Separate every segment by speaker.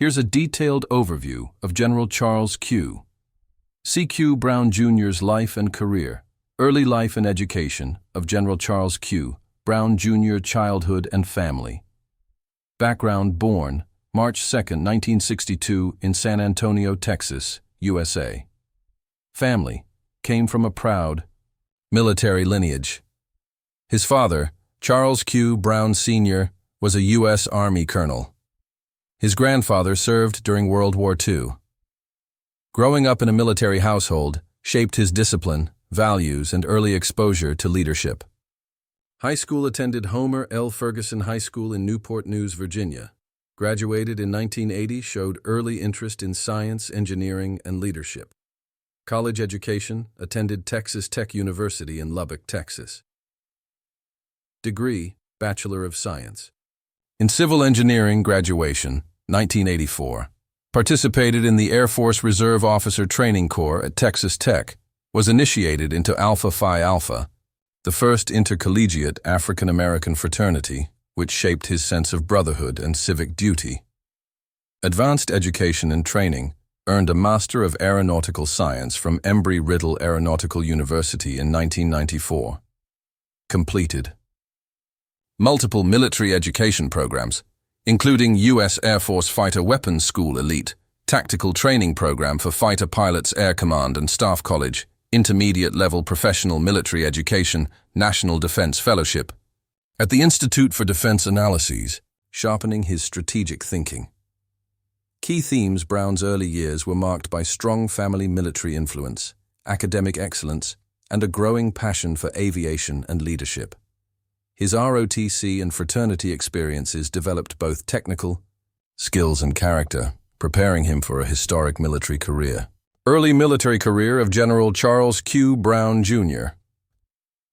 Speaker 1: Here's a detailed overview of General Charles Q. C.Q. Brown Jr.'s life and career. Early life and education of General Charles Q. Brown Jr. Childhood and family. Background: born March 2, 1962 in San Antonio, Texas, USA. Family: came from a proud military lineage. His father, Charles Q. Brown Sr., was a U.S. Army colonel. His grandfather served during World War II. Growing up in a military household shaped his discipline, values, and early exposure to leadership. High school: attended Homer L. Ferguson High School in Newport News, Virginia. Graduated in 1980, showed early interest in science, engineering, and leadership. College education: attended Texas Tech University in Lubbock, Texas. Degree: Bachelor of Science. In civil engineering, graduation, 1984. Participated in the Air Force Reserve Officer Training Corps at Texas Tech. Was initiated into Alpha Phi Alpha, the first intercollegiate African-American fraternity, which shaped his sense of brotherhood and civic duty. Advanced education and training: earned a Master of Aeronautical Science from Embry-Riddle Aeronautical University in 1994. Completed multiple military education programs, including U.S. Air Force Fighter Weapons School Elite, Tactical Training Program for Fighter Pilots, Air Command and Staff College, Intermediate-Level Professional Military Education, National Defense Fellowship. At the Institute for Defense Analyses, sharpening his strategic thinking. Key themes: Brown's early years were marked by strong family military influence, academic excellence, and a growing passion for aviation and leadership. His ROTC and fraternity experiences developed both technical skills and character, preparing him for a historic military career. Early military career of General Charles Q. Brown Jr.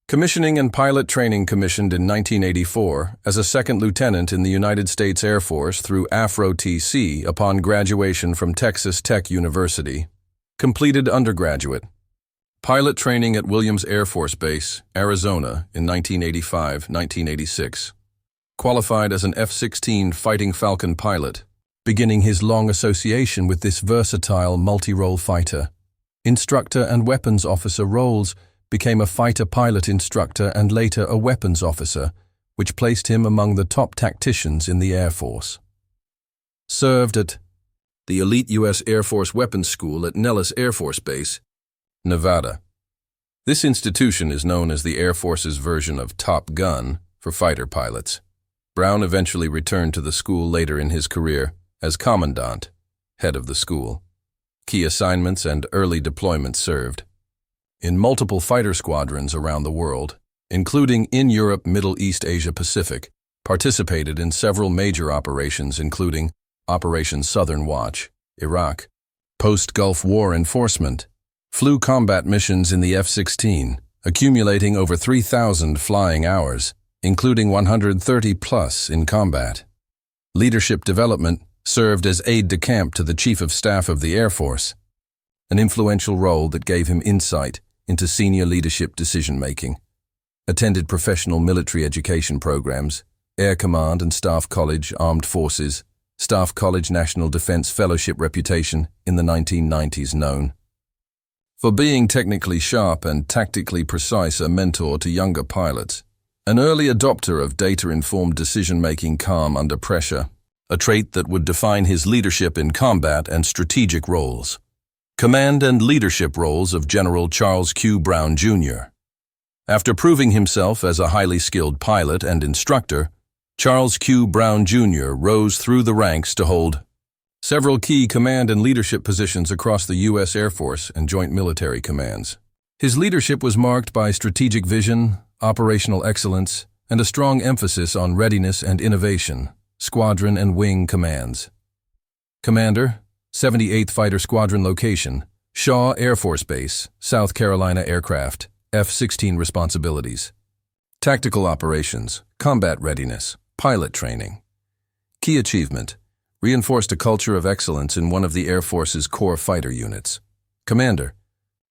Speaker 1: Commissioning and pilot training: commissioned in 1984 as a second lieutenant in the United States Air Force through AFROTC upon graduation from Texas Tech University. Completed undergraduate pilot training at Williams Air Force Base, Arizona in 1985-1986. Qualified as an F-16 Fighting Falcon pilot, beginning his long association with this versatile multi-role fighter. Instructor and weapons officer roles: became a fighter pilot instructor and later a weapons officer, which placed him among the top tacticians in the Air Force. Served at the elite U.S. Air Force Weapons School at Nellis Air Force Base, Nevada. This institution is known as the Air Force's version of Top Gun for fighter pilots. Brown eventually returned to the school later in his career as commandant, head of the school. Key assignments and early deployments: served in multiple fighter squadrons around the world, including in Europe, Middle East, Asia Pacific. Participated in several major operations including Operation Southern Watch, Iraq, post-Gulf War enforcement. Flew combat missions in the F-16, accumulating over 3,000 flying hours, including 130+ in combat. Leadership development: served as aide-de-camp to the Chief of Staff of the Air Force, an influential role that gave him insight into senior leadership decision-making. Attended professional military education programs: Air Command and Staff College, Armed Forces, Staff College National Defense Fellowship. Reputation in the 1990s: known for being technically sharp and tactically precise, a mentor to younger pilots, an early adopter of data-informed decision-making, calm under pressure, a trait that would define his leadership in combat and strategic roles. Command and leadership roles of General Charles Q. Brown Jr. After proving himself as a highly skilled pilot and instructor, Charles Q. Brown Jr. rose through the ranks to hold several key command and leadership positions across the U.S. Air Force and Joint Military Commands. His leadership was marked by strategic vision, operational excellence, and a strong emphasis on readiness and innovation. Squadron and wing commands. Commander, 78th Fighter Squadron. Location: Shaw Air Force Base, South Carolina. Aircraft, F-16 responsibilities. Tactical operations, combat readiness, pilot training. Key achievement: reinforced a culture of excellence in one of the Air Force's core fighter units. Commander,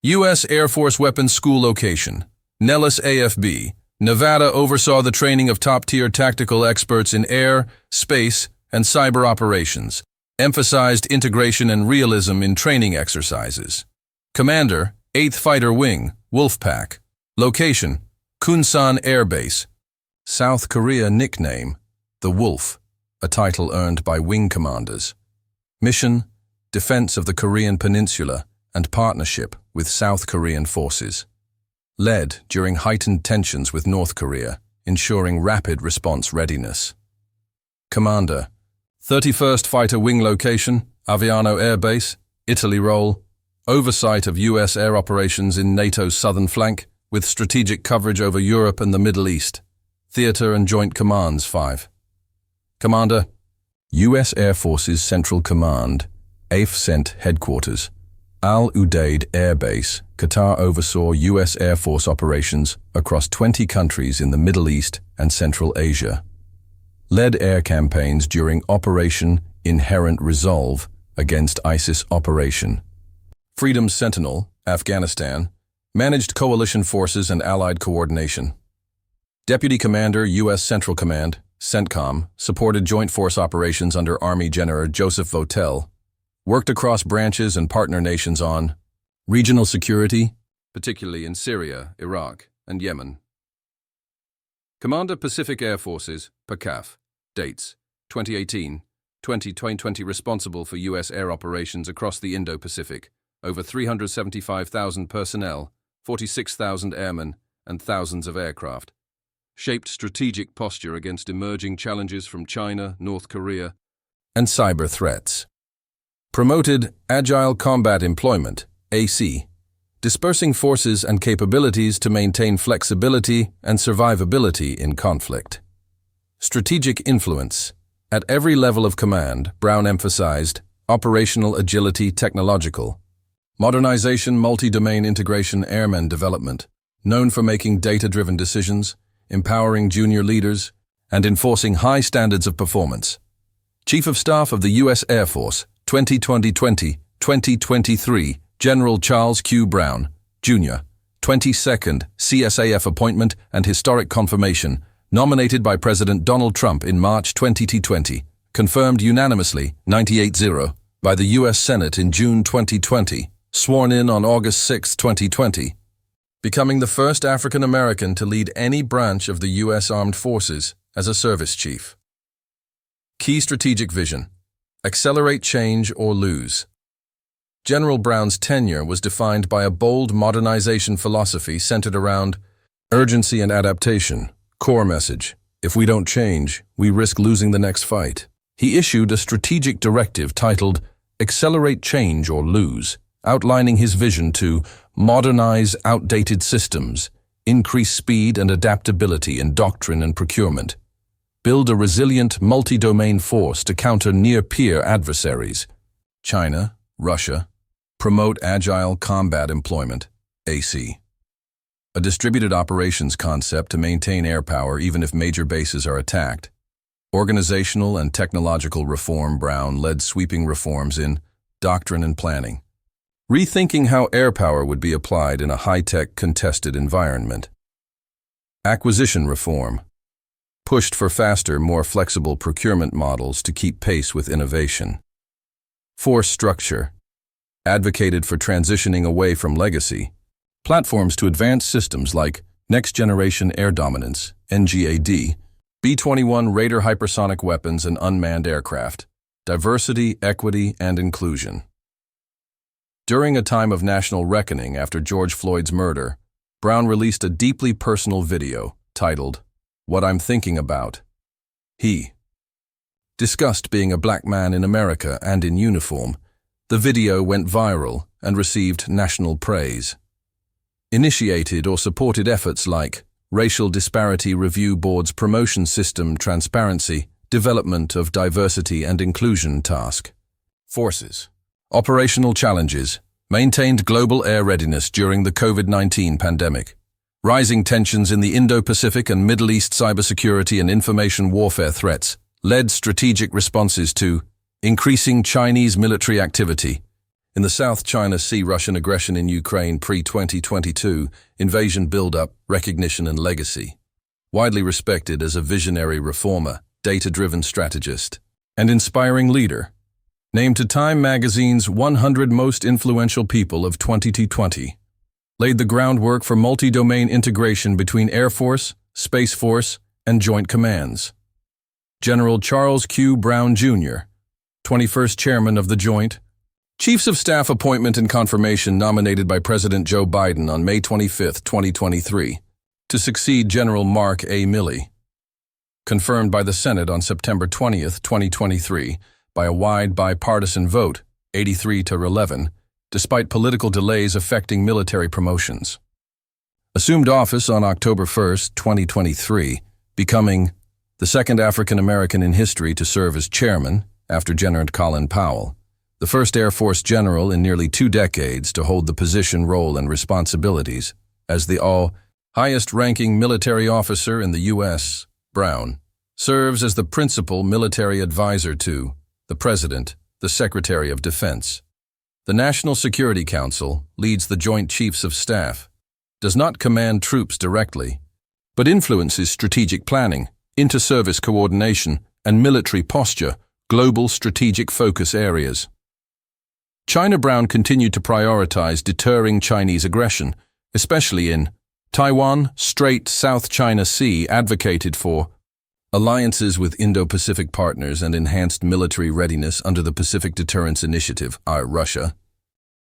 Speaker 1: U.S. Air Force Weapons School. Location: Nellis AFB, Nevada. Oversaw the training of top-tier tactical experts in air, space, and cyber operations. Emphasized integration and realism in training exercises. Commander, 8th Fighter Wing, Wolfpack. Location, Kunsan Air Base. South Korea nickname, the Wolf, a title earned by wing commanders. Mission, defense of the Korean Peninsula and partnership with South Korean forces. Led during heightened tensions with North Korea, ensuring rapid response readiness. Commander, 31st Fighter Wing Location, Aviano Air Base, Italy Role. Oversight of U.S. air operations in NATO's southern flank, with strategic coverage over Europe and the Middle East. Theater and Joint Commands 5. Commander, U.S. Air Forces Central Command, AFCENT Headquarters, Al Udeid Air Base, Qatar oversaw U.S. Air Force operations across 20 countries in the Middle East and Central Asia. Led air campaigns during Operation Inherent Resolve against ISIS Operation. Freedom Sentinel, Afghanistan, managed coalition forces and allied coordination. Deputy Commander, U.S. Central Command, CENTCOM, supported joint force operations under Army General Joseph Votel, worked across branches and partner nations on regional security, particularly in Syria, Iraq, and Yemen. Commander Pacific Air Forces, PACAF, dates 2018, 2020 responsible for U.S. air operations across the Indo-Pacific, over 375,000 personnel, 46,000 airmen, and thousands of aircraft. Shaped strategic posture against emerging challenges from China, North Korea, and cyber threats. Promoted Agile Combat Employment, AC, dispersing forces and capabilities to maintain flexibility and survivability in conflict. Strategic influence. At every level of command, Brown emphasized operational agility, technological modernization, multi-domain integration, airmen development, known for making data-driven decisions, empowering junior leaders, and enforcing high standards of performance. Chief of Staff of the U.S. Air Force, 2020-2023, General Charles Q. Brown, Jr., 22nd CSAF appointment and historic confirmation, nominated by President Donald Trump in March 2020, confirmed unanimously, 98-0, by the U.S. Senate in June 2020, sworn in on August 6, 2020, becoming the first African American to lead any branch of the U.S. Armed Forces as a service chief. Key strategic vision: accelerate change or lose. General Brown's tenure was defined by a bold modernization philosophy centered around urgency and adaptation. Core message: if we don't change, we risk losing the next fight. He issued a strategic directive titled Accelerate Change or Lose, outlining his vision to modernize outdated systems, increase speed and adaptability in doctrine and procurement, build a resilient multi-domain force to counter near-peer adversaries, China, Russia, promote agile combat employment, AC, a distributed operations concept to maintain air power even if major bases are attacked. Organizational and technological reform. Brown led sweeping reforms in doctrine and planning, rethinking how air power would be applied in a high-tech, contested environment. Acquisition reform pushed for faster, more flexible procurement models to keep pace with innovation. Force structure advocated for transitioning away from legacy platforms to advanced systems like Next-Generation Air Dominance, NGAD, B-21 Raider hypersonic weapons and unmanned aircraft, diversity, equity, and inclusion. During a time of national reckoning after George Floyd's murder, Brown released a deeply personal video titled, What I'm Thinking About. He discussed being a black man in America and in uniform. The video went viral and received national praise. Initiated or supported efforts like Racial Disparity Review Board's promotion system transparency, development of diversity and inclusion task. Forces. Operational challenges, maintained global air readiness during the COVID-19 pandemic. Rising tensions in the Indo-Pacific and Middle East, cybersecurity and information warfare threats led strategic responses to increasing Chinese military activity. In the South China Sea, Russian aggression in Ukraine pre-2022, invasion buildup, recognition and legacy. Widely respected as a visionary reformer, data-driven strategist, and inspiring leader. Named to Time magazine's 100 Most Influential People of 2020. Laid the groundwork for multi-domain integration between Air Force, Space Force, and Joint Commands. General Charles Q. Brown, Jr., 21st Chairman of the Joint Chiefs of Staff appointment and confirmation nominated by President Joe Biden on May 25, 2023, to succeed General Mark A. Milley. Confirmed by the Senate on September 20, 2023, by a wide bipartisan vote, 83-11, despite political delays affecting military promotions. Assumed office on October 1, 2023, becoming the second African American in history to serve as chairman, after General Colin Powell, the first Air Force general in nearly 2 decades to hold the position, role, and responsibilities as the highest-ranking military officer in the U.S., Brown serves as the principal military advisor to the President, the Secretary of Defense. The National Security Council leads the Joint Chiefs of Staff, does not command troops directly, but influences strategic planning, inter-service coordination, and military posture, global strategic focus areas. China. Brown continued to prioritize deterring Chinese aggression, especially in Taiwan, Strait, South China Sea, advocated for alliances with Indo-Pacific partners and enhanced military readiness under the Pacific Deterrence Initiative, Russia,